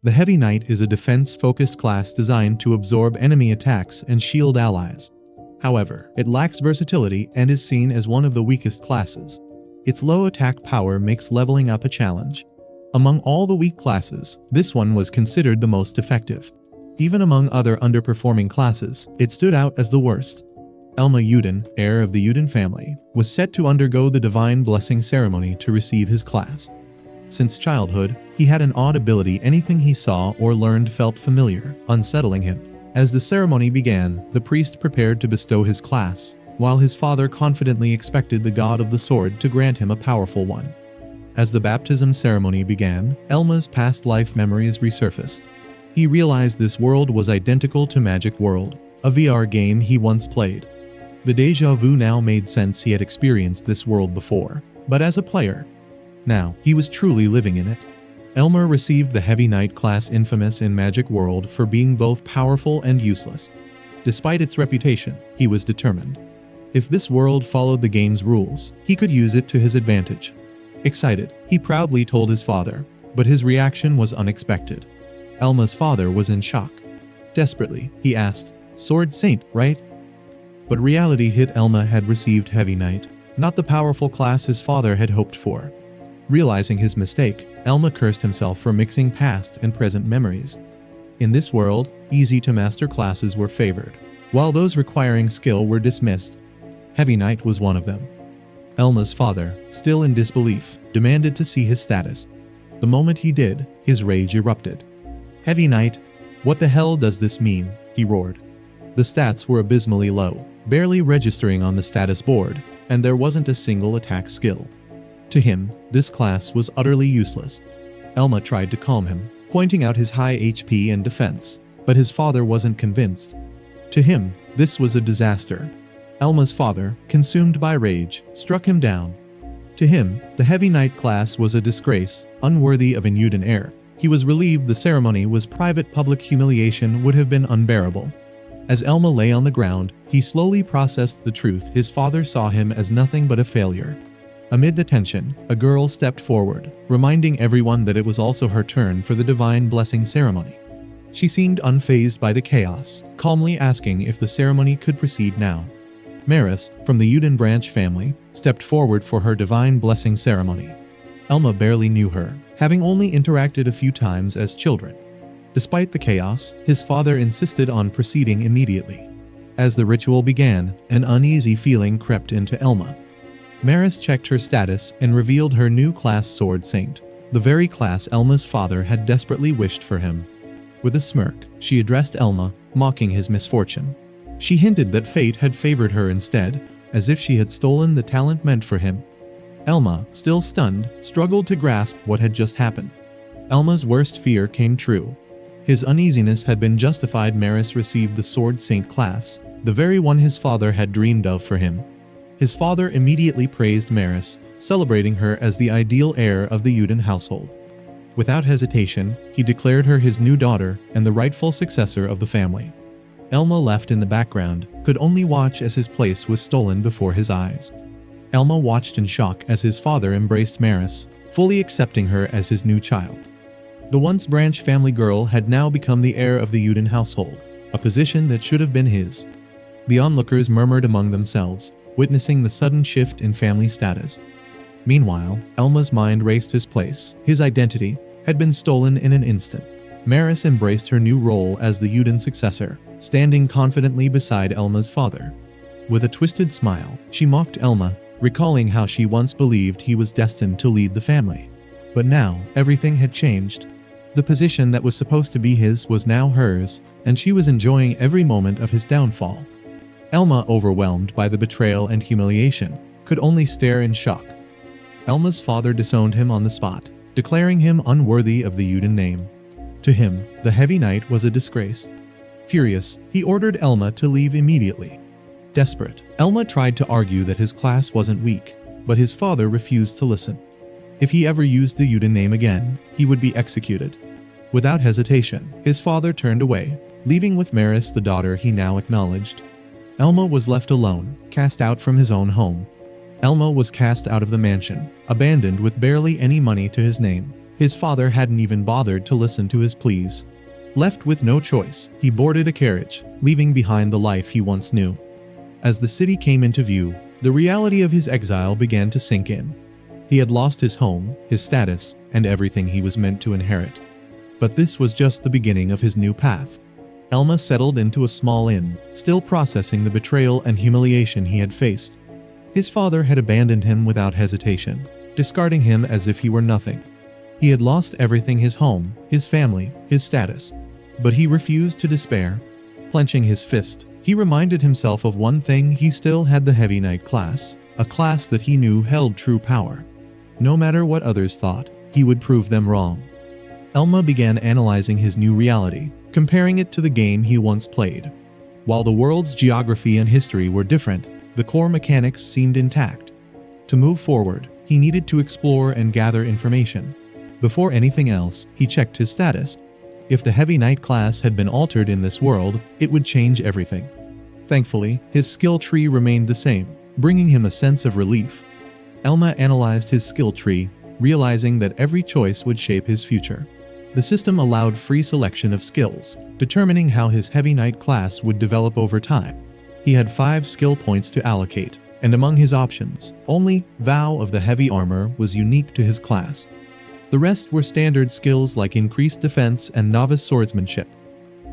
The Heavy Knight is a defense-focused class designed to absorb enemy attacks and shield allies. However, it lacks versatility and is seen as one of the weakest classes. Its low attack power makes leveling up a challenge. Among all the weak classes, this one was considered the most effective. Even among other underperforming classes, it stood out as the worst. Elma Yuden, heir of the Yuden family, was set to undergo the Divine Blessing ceremony to receive his class. Since childhood, he had an odd ability. Anything he saw or learned felt familiar, unsettling him. As the ceremony began, the priest prepared to bestow his class, while his father confidently expected the god of the sword to grant him a powerful one. As the baptism ceremony began, Elma's past life memories resurfaced. He realized this world was identical to Magic World, a VR game he once played. The déjà vu now made sense. He had experienced this world before, but as a player. Now, he was truly living in it. Elmer received the Heavy Knight class, infamous in Magic World for being both powerful and useless. Despite its reputation, he was determined. If this world followed the game's rules, he could use it to his advantage. Excited, he proudly told his father, but his reaction was unexpected. Elma's father was in shock. Desperately, he asked, "Sword Saint, right?" But reality hit. Elma had received Heavy Knight, not the powerful class his father had hoped for. Realizing his mistake, Elma cursed himself for mixing past and present memories. In this world, easy-to-master classes were favored, while those requiring skill were dismissed. Heavy Knight was one of them. Elma's father, still in disbelief, demanded to see his status. The moment he did, his rage erupted. "Heavy Knight, what the hell does this mean?" he roared. The stats were abysmally low, barely registering on the status board, and there wasn't a single attack skill. To him, this class was utterly useless. Elma tried to calm him, pointing out his high HP and defense, but his father wasn't convinced. To him, this was a disaster. Elma's father, consumed by rage, struck him down. To him, the Heavy Knight class was a disgrace, unworthy of an Yuden heir. He was relieved the ceremony was private. Public humiliation would have been unbearable. As Elma lay on the ground, he slowly processed the truth. His father saw him as nothing but a failure. Amid the tension, a girl stepped forward, reminding everyone that it was also her turn for the Divine Blessing ceremony. She seemed unfazed by the chaos, calmly asking if the ceremony could proceed now. Maris, from the Yuden branch family, stepped forward for her Divine Blessing ceremony. Elma barely knew her, having only interacted a few times as children. Despite the chaos, his father insisted on proceeding immediately. As the ritual began, an uneasy feeling crept into Elma. Maris checked her status and revealed her new class, Sword Saint, the very class Elma's father had desperately wished for him. With a smirk, she addressed Elma, mocking his misfortune. She hinted that fate had favored her instead, as if she had stolen the talent meant for him. Elma, still stunned, struggled to grasp what had just happened. Elma's worst fear came true. His uneasiness had been justified. Maris received the Sword Saint class, the very one his father had dreamed of for him. His father immediately praised Maris, celebrating her as the ideal heir of the Yuden household. Without hesitation, he declared her his new daughter and the rightful successor of the family. Elma, left in the background, could only watch as his place was stolen before his eyes. Elma watched in shock as his father embraced Maris, fully accepting her as his new child. The once branch family girl had now become the heir of the Yuden household, a position that should have been his. The onlookers murmured among themselves, witnessing the sudden shift in family status. Meanwhile, Elma's mind raced. His place, his identity, had been stolen in an instant. Maris embraced her new role as the Yuden successor, standing confidently beside Elma's father. With a twisted smile, she mocked Elma, recalling how she once believed he was destined to lead the family. But now, everything had changed. The position that was supposed to be his was now hers, and she was enjoying every moment of his downfall. Elma, overwhelmed by the betrayal and humiliation, could only stare in shock. Elma's father disowned him on the spot, declaring him unworthy of the Yuden name. To him, the Heavy Knight was a disgrace. Furious, he ordered Elma to leave immediately. Desperate, Elma tried to argue that his class wasn't weak, but his father refused to listen. If he ever used the Yuden name again, he would be executed. Without hesitation, his father turned away, leaving with Maris the daughter he now acknowledged. Elma was left alone, cast out from his own home. Elma was cast out of the mansion, abandoned with barely any money to his name. His father hadn't even bothered to listen to his pleas. Left with no choice, he boarded a carriage, leaving behind the life he once knew. As the city came into view, the reality of his exile began to sink in. He had lost his home, his status, and everything he was meant to inherit. But this was just the beginning of his new path. Elma settled into a small inn, still processing the betrayal and humiliation he had faced. His father had abandoned him without hesitation, discarding him as if he were nothing. He had lost everything: his home, his family, his status. But he refused to despair. Clenching his fist, he reminded himself of one thing: he still had the Heavy Knight class, a class that he knew held true power. No matter what others thought, he would prove them wrong. Elma began analyzing his new reality, comparing it to the game he once played. While the world's geography and history were different, the core mechanics seemed intact. To move forward, he needed to explore and gather information. Before anything else, he checked his status. If the Heavy Knight class had been altered in this world, it would change everything. Thankfully, his skill tree remained the same, bringing him a sense of relief. Elma analyzed his skill tree, realizing that every choice would shape his future. The system allowed free selection of skills, determining how his Heavy Knight class would develop over time. He had 5 skill points to allocate, and among his options, only Vow of the Heavy Armor was unique to his class. The rest were standard skills like increased defense and novice swordsmanship.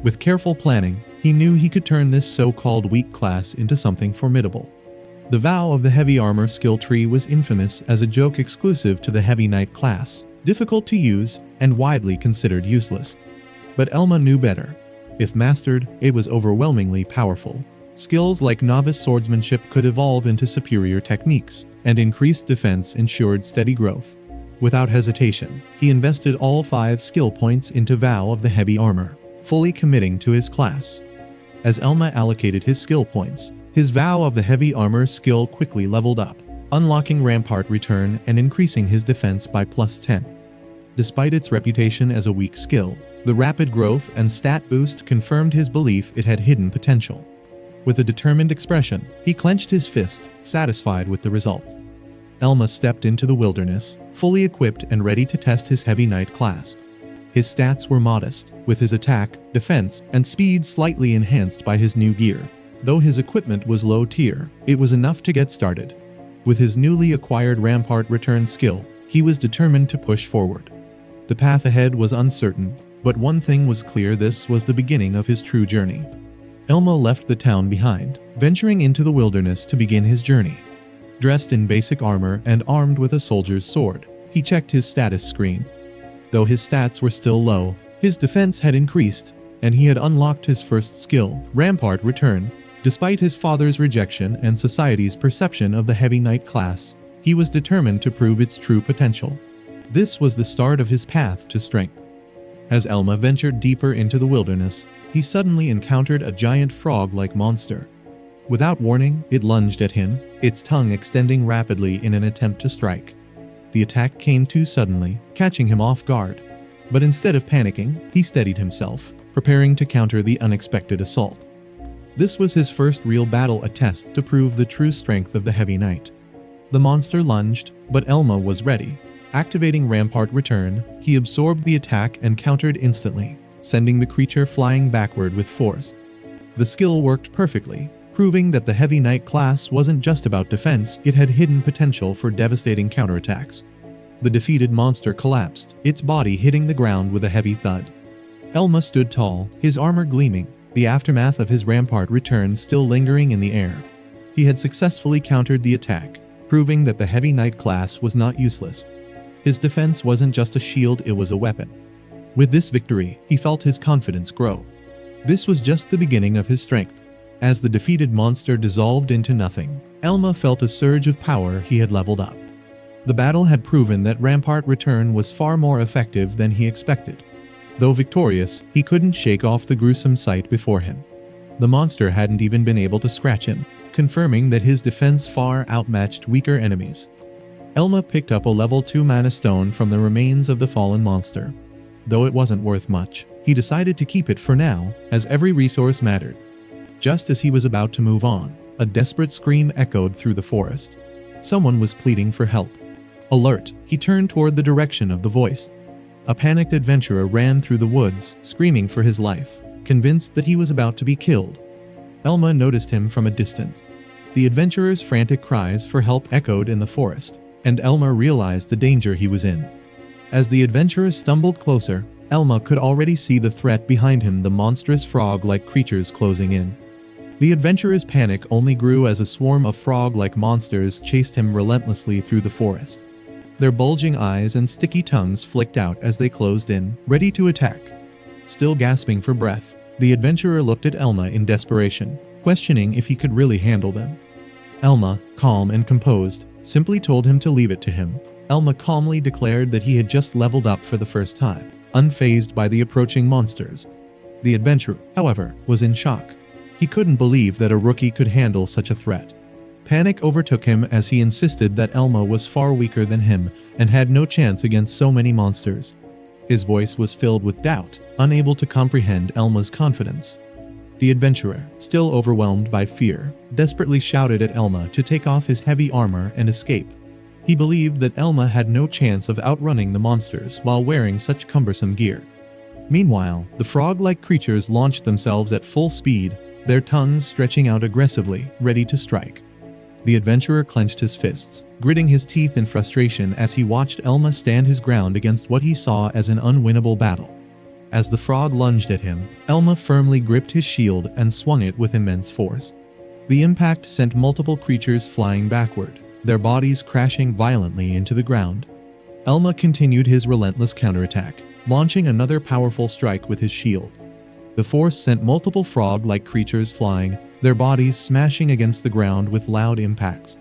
With careful planning, he knew he could turn this so-called weak class into something formidable. The Vow of the Heavy Armor skill tree was infamous as a joke exclusive to the Heavy Knight class, difficult to use, and widely considered useless. But Elma knew better. If mastered, it was overwhelmingly powerful. Skills like novice swordsmanship could evolve into superior techniques, and increased defense ensured steady growth. Without hesitation, he invested all 5 skill points into Vow of the Heavy Armor, fully committing to his class. As Elma allocated his skill points, his Vow of the Heavy Armor skill quickly leveled up, unlocking Rampart Return and increasing his defense by +10. Despite its reputation as a weak skill, the rapid growth and stat boost confirmed his belief it had hidden potential. With a determined expression, he clenched his fist, satisfied with the result. Elma stepped into the wilderness, fully equipped and ready to test his Heavy Knight class. His stats were modest, with his attack, defense, and speed slightly enhanced by his new gear. Though his equipment was low tier, it was enough to get started. With his newly acquired Rampart Return skill, he was determined to push forward. The path ahead was uncertain, but one thing was clear: this was the beginning of his true journey. Elma left the town behind, venturing into the wilderness to begin his journey. Dressed in basic armor and armed with a soldier's sword, he checked his status screen. Though his stats were still low, his defense had increased, and he had unlocked his first skill, Rampart Return. Despite his father's rejection and society's perception of the Heavy Knight class, he was determined to prove its true potential. This was the start of his path to strength. As Elma ventured deeper into the wilderness, he suddenly encountered a giant frog-like monster. Without warning, it lunged at him, its tongue extending rapidly in an attempt to strike. The attack came too suddenly, catching him off guard. But instead of panicking, he steadied himself, preparing to counter the unexpected assault. This was his first real battle, a test to prove the true strength of the Heavy Knight. The monster lunged, but Elma was ready. Activating Rampart Return, he absorbed the attack and countered instantly, sending the creature flying backward with force. The skill worked perfectly, proving that the Heavy Knight class wasn't just about defense, it had hidden potential for devastating counterattacks. The defeated monster collapsed, its body hitting the ground with a heavy thud. Elma stood tall, his armor gleaming, the aftermath of his Rampart Return still lingering in the air. He had successfully countered the attack, proving that the Heavy Knight class was not useless. His defense wasn't just a shield, it was a weapon. With this victory, he felt his confidence grow. This was just the beginning of his strength. As the defeated monster dissolved into nothing, Elma felt a surge of power. He had leveled up. The battle had proven that Rampart Return was far more effective than he expected. Though victorious, he couldn't shake off the gruesome sight before him. The monster hadn't even been able to scratch him, confirming that his defense far outmatched weaker enemies. Elma picked up a level 2 mana stone from the remains of the fallen monster. Though it wasn't worth much, he decided to keep it for now, as every resource mattered. Just as he was about to move on, a desperate scream echoed through the forest. Someone was pleading for help. Alert, he turned toward the direction of the voice. A panicked adventurer ran through the woods, screaming for his life, convinced that he was about to be killed. Elma noticed him from a distance. The adventurer's frantic cries for help echoed in the forest, and Elma realized the danger he was in. As the adventurer stumbled closer, Elma could already see the threat behind him, the monstrous frog-like creatures closing in. The adventurer's panic only grew as a swarm of frog-like monsters chased him relentlessly through the forest. Their bulging eyes and sticky tongues flicked out as they closed in, ready to attack. Still gasping for breath, the adventurer looked at Elma in desperation, questioning if he could really handle them. Elma, calm and composed, simply told him to leave it to him. Elma calmly declared that he had just leveled up for the first time, unfazed by the approaching monsters. The adventurer, however, was in shock. He couldn't believe that a rookie could handle such a threat. Panic overtook him as he insisted that Elma was far weaker than him and had no chance against so many monsters. His voice was filled with doubt, unable to comprehend Elma's confidence. The adventurer, still overwhelmed by fear, desperately shouted at Elma to take off his heavy armor and escape. He believed that Elma had no chance of outrunning the monsters while wearing such cumbersome gear. Meanwhile, the frog-like creatures launched themselves at full speed, their tongues stretching out aggressively, ready to strike. The adventurer clenched his fists, gritting his teeth in frustration as he watched Elma stand his ground against what he saw as an unwinnable battle. As the frog lunged at him, Elma firmly gripped his shield and swung it with immense force. The impact sent multiple creatures flying backward, their bodies crashing violently into the ground. Elma continued his relentless counterattack, launching another powerful strike with his shield. The force sent multiple frog-like creatures flying, their bodies smashing against the ground with loud impacts.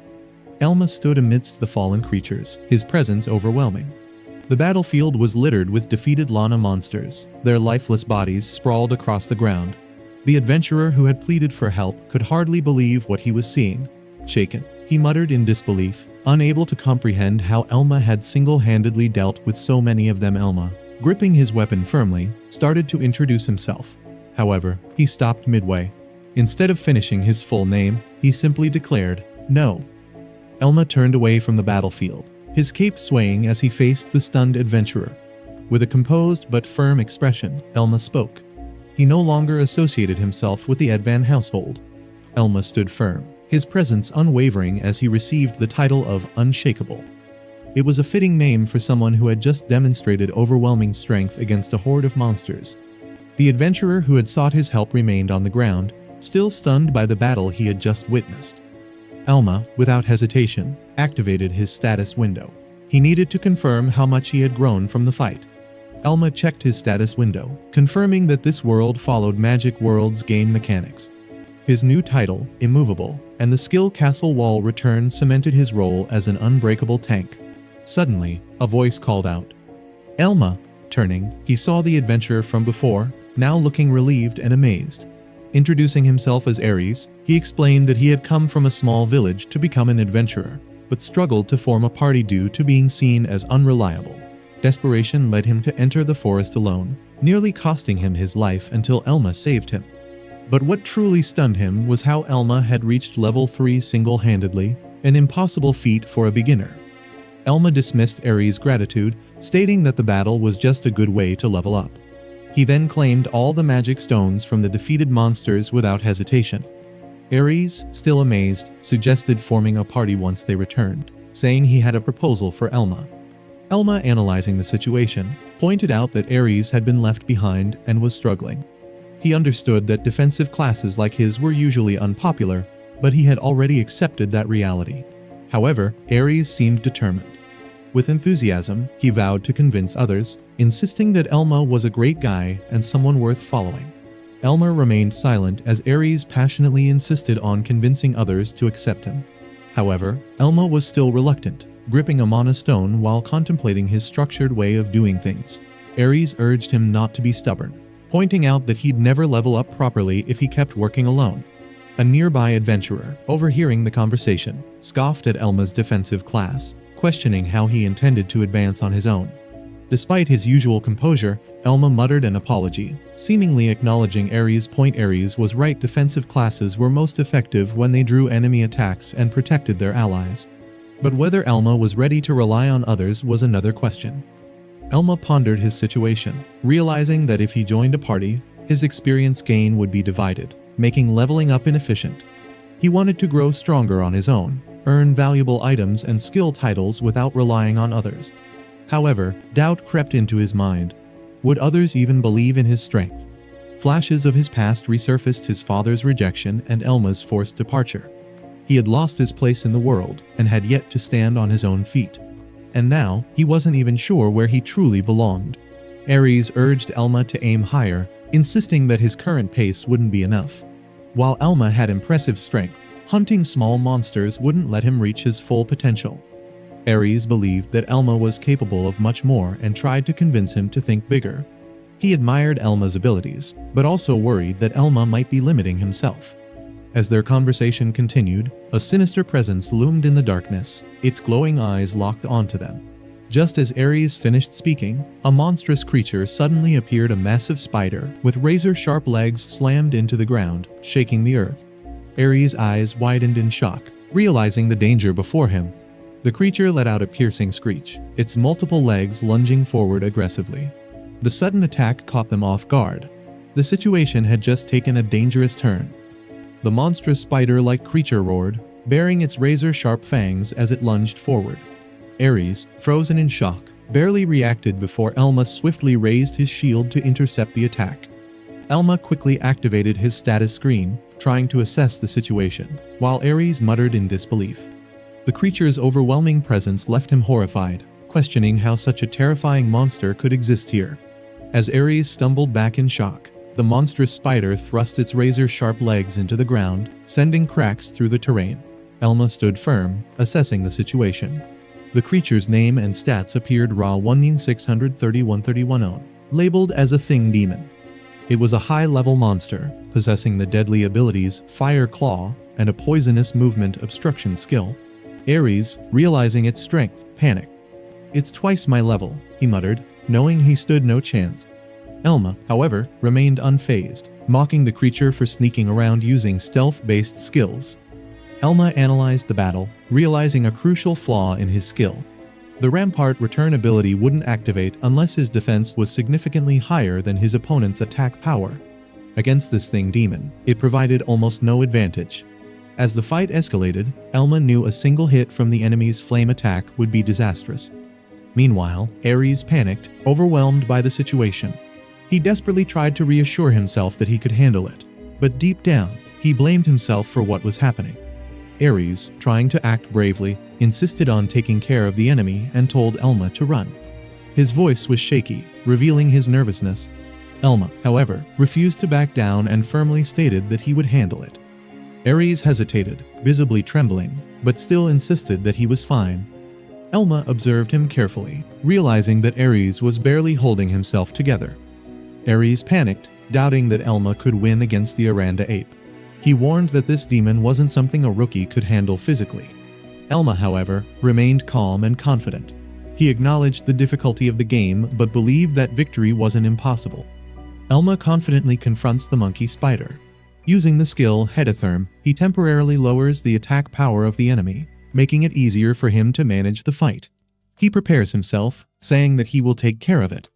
Elma stood amidst the fallen creatures, his presence overwhelming. The battlefield was littered with defeated Lana monsters, their lifeless bodies sprawled across the ground. The adventurer who had pleaded for help could hardly believe what he was seeing. Shaken, he muttered in disbelief, unable to comprehend how Elma had single-handedly dealt with so many of them. Elma, gripping his weapon firmly, started to introduce himself. However, he stopped midway. Instead of finishing his full name, he simply declared, "No." Elma turned away from the battlefield, his cape swaying as he faced the stunned adventurer. With a composed but firm expression, Elma spoke. He no longer associated himself with the Advan household. Elma stood firm, his presence unwavering as he received the title of Unshakable. It was a fitting name for someone who had just demonstrated overwhelming strength against a horde of monsters. The adventurer who had sought his help remained on the ground, still stunned by the battle he had just witnessed. Elma, without hesitation, activated his status window. He needed to confirm how much he had grown from the fight. Elma checked his status window, confirming that this world followed Magic World's game mechanics. His new title, Immovable, and the skill Castle Wall return cemented his role as an unbreakable tank. Suddenly, a voice called out, "Elma!" Turning, he saw the adventurer from before, now looking relieved and amazed. Introducing himself as Ares, he explained that he had come from a small village to become an adventurer, but struggled to form a party due to being seen as unreliable. Desperation led him to enter the forest alone, nearly costing him his life until Elma saved him. But what truly stunned him was how Elma had reached level 3 single-handedly, an impossible feat for a beginner. Elma dismissed Ares' gratitude, stating that the battle was just a good way to level up. He then claimed all the magic stones from the defeated monsters without hesitation. Ares, still amazed, suggested forming a party once they returned, saying he had a proposal for Elma. Elma, analyzing the situation, pointed out that Ares had been left behind and was struggling. He understood that defensive classes like his were usually unpopular, but he had already accepted that reality. However, Ares seemed determined. With enthusiasm, he vowed to convince others, insisting that Elma was a great guy and someone worth following. Elma remained silent as Ares passionately insisted on convincing others to accept him. However, Elma was still reluctant, gripping a mana stone while contemplating his structured way of doing things. Ares urged him not to be stubborn, pointing out that he'd never level up properly if he kept working alone. A nearby adventurer, overhearing the conversation, scoffed at Elma's defensive class, questioning how he intended to advance on his own. Despite his usual composure, Elma muttered an apology, seemingly acknowledging Ares' point. Ares was right, defensive classes were most effective when they drew enemy attacks and protected their allies. But whether Elma was ready to rely on others was another question. Elma pondered his situation, realizing that if he joined a party, his experience gain would be divided, making leveling up inefficient. He wanted to grow stronger on his own, earn valuable items and skill titles without relying on others. However, doubt crept into his mind. Would others even believe in his strength? Flashes of his past resurfaced: his father's rejection and Elma's forced departure. He had lost his place in the world and had yet to stand on his own feet. And now, he wasn't even sure where he truly belonged. Ares urged Elma to aim higher, insisting that his current pace wouldn't be enough. While Elma had impressive strength, hunting small monsters wouldn't let him reach his full potential. Ares believed that Elma was capable of much more and tried to convince him to think bigger. He admired Elma's abilities, but also worried that Elma might be limiting himself. As their conversation continued, a sinister presence loomed in the darkness, its glowing eyes locked onto them. Just as Ares finished speaking, a monstrous creature suddenly appeared, a massive spider with razor-sharp legs slammed into the ground, shaking the earth. Ares' eyes widened in shock, realizing the danger before him. The creature let out a piercing screech, its multiple legs lunging forward aggressively. The sudden attack caught them off guard. The situation had just taken a dangerous turn. The monstrous spider-like creature roared, baring its razor-sharp fangs as it lunged forward. Ares, frozen in shock, barely reacted before Elma swiftly raised his shield to intercept the attack. Elma quickly activated his status screen, trying to assess the situation, while Ares muttered in disbelief. The creature's overwhelming presence left him horrified, questioning how such a terrifying monster could exist here. As Ares stumbled back in shock, the monstrous spider thrust its razor-sharp legs into the ground, sending cracks through the terrain. Elma stood firm, assessing the situation. The creature's name and stats appeared: Ra 1633131, labeled as a Thing Demon. It was a high-level monster, possessing the deadly abilities Fire Claw and a poisonous movement obstruction skill. Ares, realizing its strength, panicked. "It's twice my level," he muttered, knowing he stood no chance. Elma, however, remained unfazed, mocking the creature for sneaking around using stealth-based skills. Elma analyzed the battle, realizing a crucial flaw in his skill. The Rampart Return ability wouldn't activate unless his defense was significantly higher than his opponent's attack power. Against this Thing Demon, it provided almost no advantage. As the fight escalated, Elma knew a single hit from the enemy's flame attack would be disastrous. Meanwhile, Ares panicked, overwhelmed by the situation. He desperately tried to reassure himself that he could handle it, but deep down, he blamed himself for what was happening. Ares, trying to act bravely, insisted on taking care of the enemy and told Elma to run. His voice was shaky, revealing his nervousness. Elma, however, refused to back down and firmly stated that he would handle it. Ares hesitated, visibly trembling, but still insisted that he was fine. Elma observed him carefully, realizing that Ares was barely holding himself together. Ares panicked, doubting that Elma could win against the Aranda ape. He warned that this demon wasn't something a rookie could handle physically. Elma, however, remained calm and confident. He acknowledged the difficulty of the game but believed that victory wasn't impossible. Elma confidently confronts the monkey spider. Using the skill Hedatherm, he temporarily lowers the attack power of the enemy, making it easier for him to manage the fight. He prepares himself, saying that he will take care of it.